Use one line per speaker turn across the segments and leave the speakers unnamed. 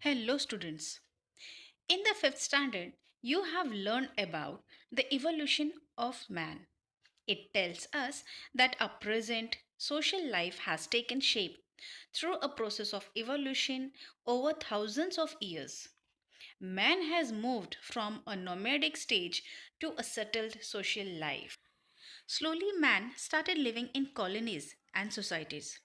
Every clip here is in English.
Hello, students. In the fifth standard, you have learned about the evolution of man. It tells us that our present social life has taken shape through a process of evolution over thousands of years. Man has moved from a nomadic stage to a settled social life. Slowly, man started living in colonies and societies.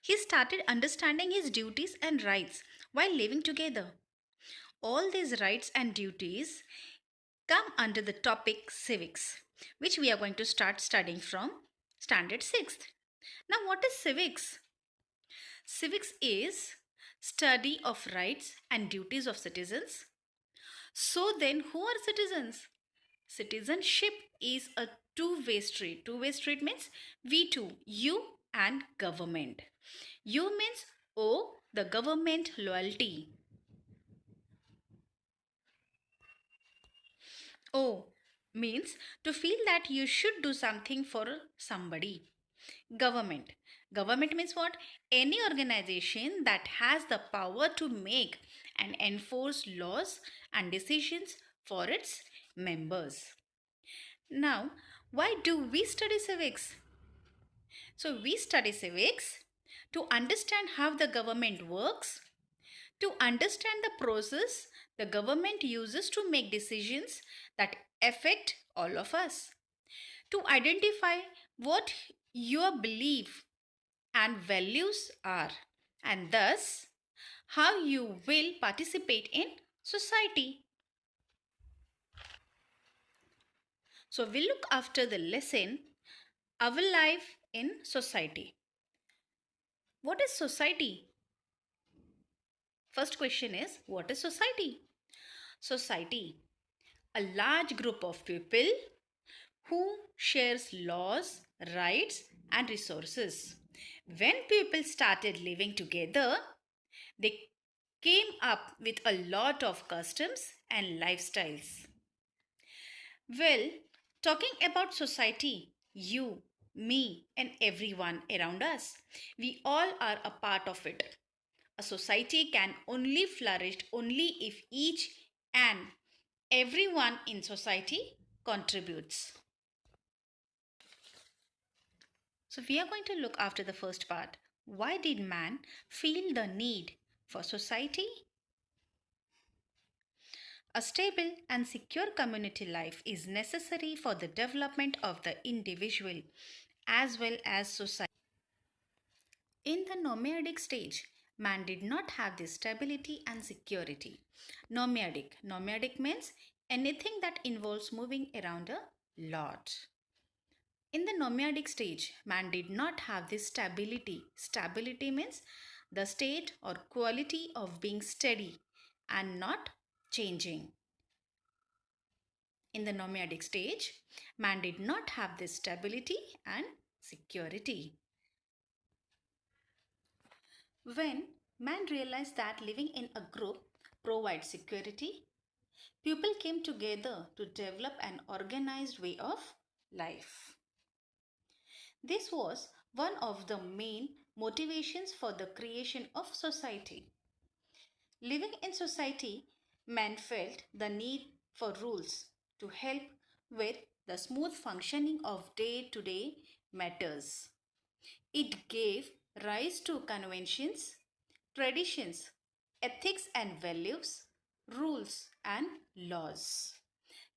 He started understanding his duties and rights while living together. All these rights and duties come under the topic civics, which we are going to start studying from standard 6th. Now, what is civics? Civics is study of rights and duties of citizens. So then, who are citizens? Citizenship is a two-way street. Two-way street means we two, you and government. You means O, the government loyalty. O means to feel that you should do something for somebody. Government. Government means what? Any organization that has the power to make and enforce laws and decisions for its members. Now, why do we study civics? So, we study civics to understand how the government works, to understand the process the government uses to make decisions that affect all of us, to identify what your belief and values are, and thus how you will participate in society. So, we look after the lesson our life in society. What is society? First question is, what is society? Society, a large group of people who shares laws, rights and resources. When people started living together, they came up with a lot of customs and lifestyles. Well, talking about society, you, me, and everyone around us, we all are a part of it. A society can only flourish only if each and everyone in society contributes. So, we are going to look after the first part. Why did man feel the need for society? A stable and secure community life is necessary for the development of the individual as well as society. In the nomadic stage, man did not have this stability and security. Nomadic. Nomadic means anything that involves moving around a lot. In the nomadic stage, man did not have this stability. Stability means the state or quality of being steady and not changing. In the nomadic stage, man did not have this stability and security. When man realized that living in a group provides security, people came together to develop an organized way of life. This was one of the main motivations for the creation of society. Living in society, man felt the need for rules to help with the smooth functioning of day to day matters. It gave rise to conventions, traditions, ethics and values, rules and laws.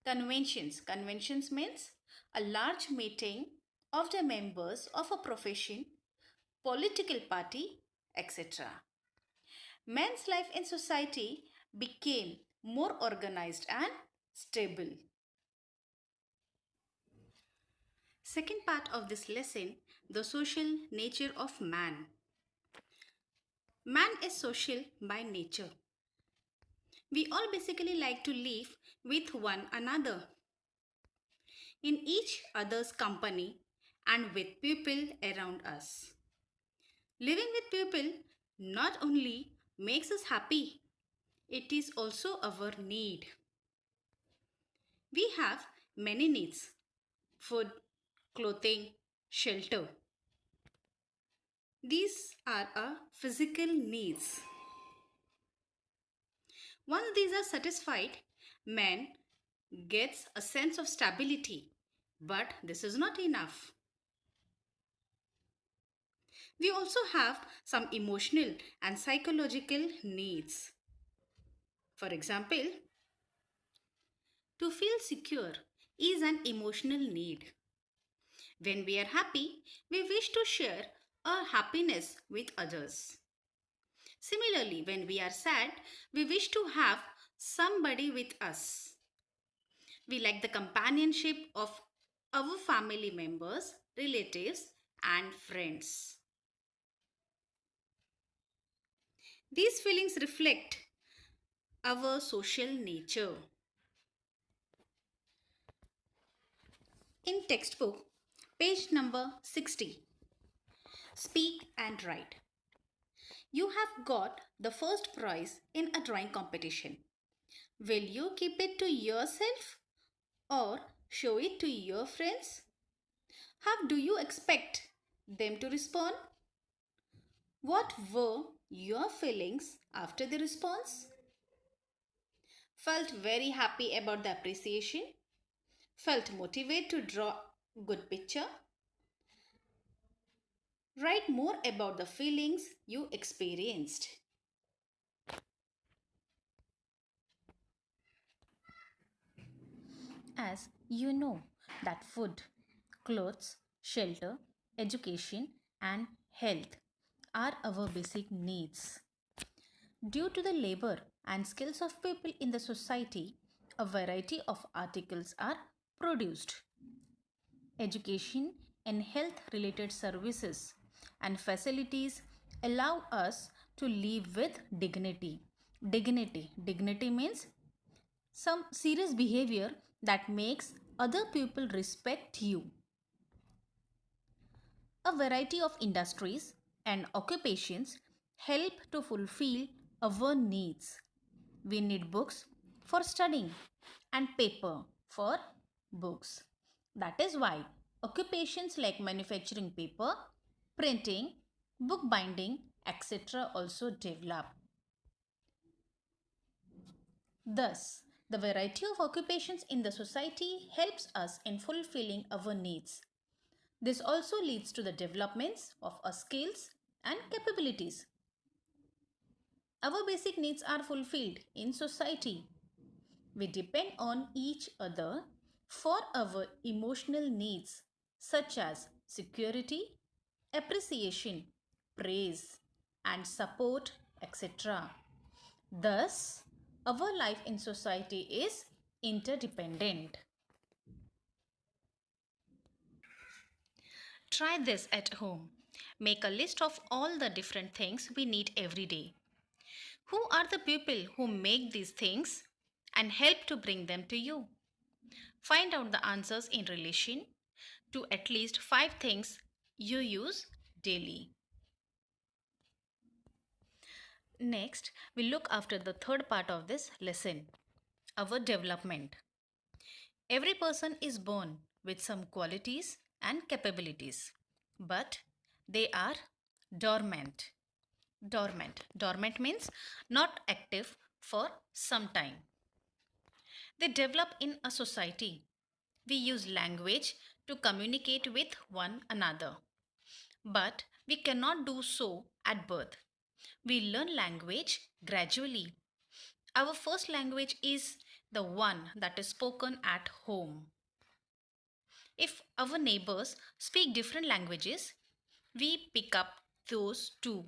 Conventions. Conventions means a large meeting of the members of a profession, political party, etc. Man's life in society became more organized and stable. Second part of this lesson, the social nature of man. Man is social by nature. We all basically like to live with one another, in each other's company and with people around us. Living with people not only makes us happy, it is also our need. We have many needs: food, clothing, shelter. These are our physical needs. Once these are satisfied, man gets a sense of stability. But this is not enough. We also have some emotional and psychological needs. For example, to feel secure is an emotional need. When we are happy, we wish to share our happiness with others. Similarly, when we are sad, we wish to have somebody with us. We like the companionship of our family members, relatives, and friends. These feelings reflect our social nature. In textbook, page number 60, speak and write. You have got the first prize in a drawing competition. Will you keep it to yourself or show it to your friends? How do you expect them to respond? What were your feelings after the response? Felt very happy about the appreciation? Felt motivated to draw good picture? Write more about the feelings you experienced. As you know that food, clothes, shelter, education and health are our basic needs. Due to the labor and skills of people in the society, a variety of articles are produced. Education and health related services and facilities allow us to live with dignity. Dignity means some serious behavior that makes other people respect you. A variety of industries and occupations help to fulfill our needs. We need books for studying and paper for books. That is why occupations like manufacturing paper, printing, book binding, etc. also develop. Thus, the variety of occupations in the society helps us in fulfilling our needs. This also leads to the developments of our skills and capabilities. Our basic needs are fulfilled in society. We depend on each other for our emotional needs such as security, appreciation, praise, and support, etc. Thus, our life in society is interdependent. Try this at home. Make a list of all the different things we need every day. Who are the people who make these things and help to bring them to you? Find out the answers in relation to at least 5 things you use daily. Next, we look after the third part of this lesson, our development. Every person is born with some qualities and capabilities, but they are dormant. Dormant means not active for some time. They develop in a society. We use language to communicate with one another, but we cannot do so at birth. We learn language gradually. Our first language is the one that is spoken at home. If our neighbors speak different languages, we pick up those too.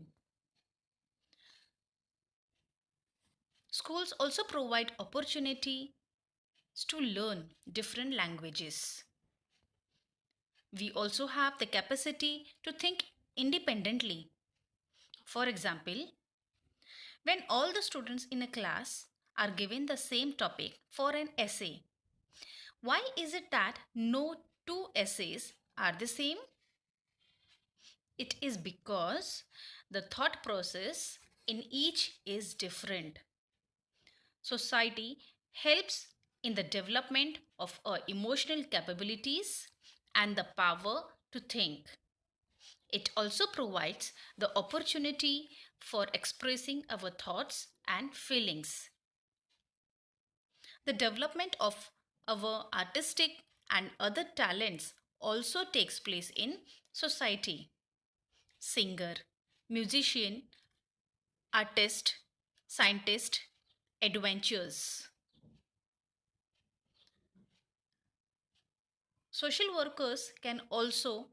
Schools also provide opportunity to learn different languages. We also have the capacity to think independently. For example, when all the students in a class are given the same topic for an essay, why is it that no two essays are the same? It is because the thought process in each is different. Society helps in the development of our emotional capabilities and the power to think. It also provides the opportunity for expressing our thoughts and feelings. The development of our artistic and other talents also takes place in society. Singer, musician, artist, scientist, adventures. Social workers can also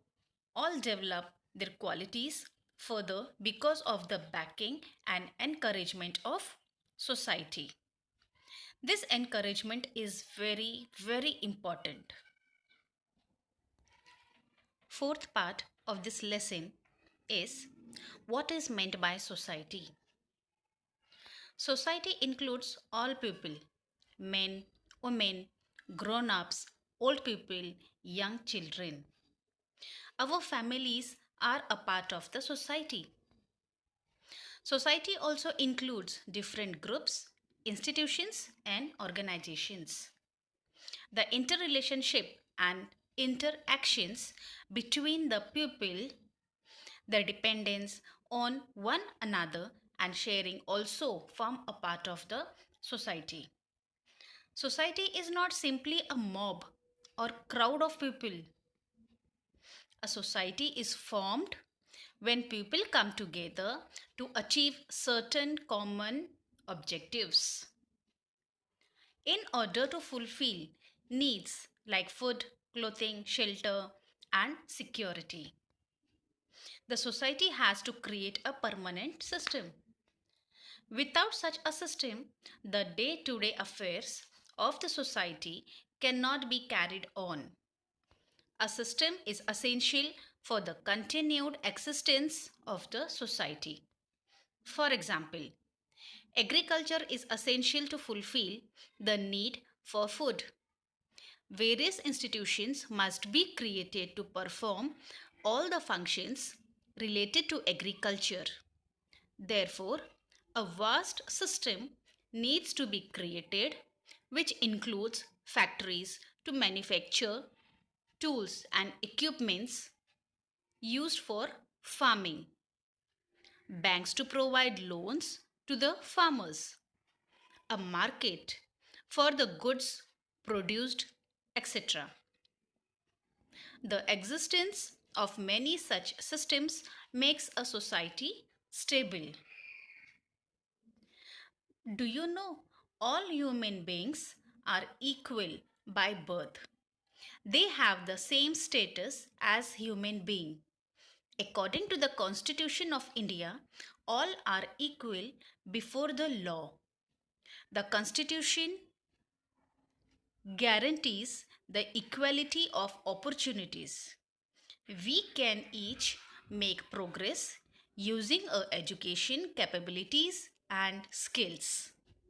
all develop their qualities further because of the backing and encouragement of society. This encouragement is very, very important. Fourth part of this lesson is what is meant by society. Society includes all people, men, women, grown ups, old people, young children. Our families are a part of the society. Society also includes different groups, institutions, and organizations. The interrelationship and interactions between the people, the dependence on one another, and sharing also form a part of the society. Society is not simply a mob or crowd of people. A society is formed when people come together to achieve certain common objectives. In order to fulfill needs like food, clothing, shelter, and security, the society has to create a permanent system. Without such a system, the day to day affairs of the society cannot be carried on. A system is essential for the continued existence of the society. For example, agriculture is essential to fulfill the need for food. Various institutions must be created to perform all the functions related to agriculture. Therefore, a vast system needs to be created, which includes factories to manufacture tools and equipments used for farming, banks to provide loans to the farmers, a market for the goods produced, etc. The existence of many such systems makes a society stable. Do you know all human beings are equal by birth? They have the same status as human being. According to the Constitution of India, all are equal before the law. The Constitution guarantees the equality of opportunities. We can each make progress using our education capabilities and skills.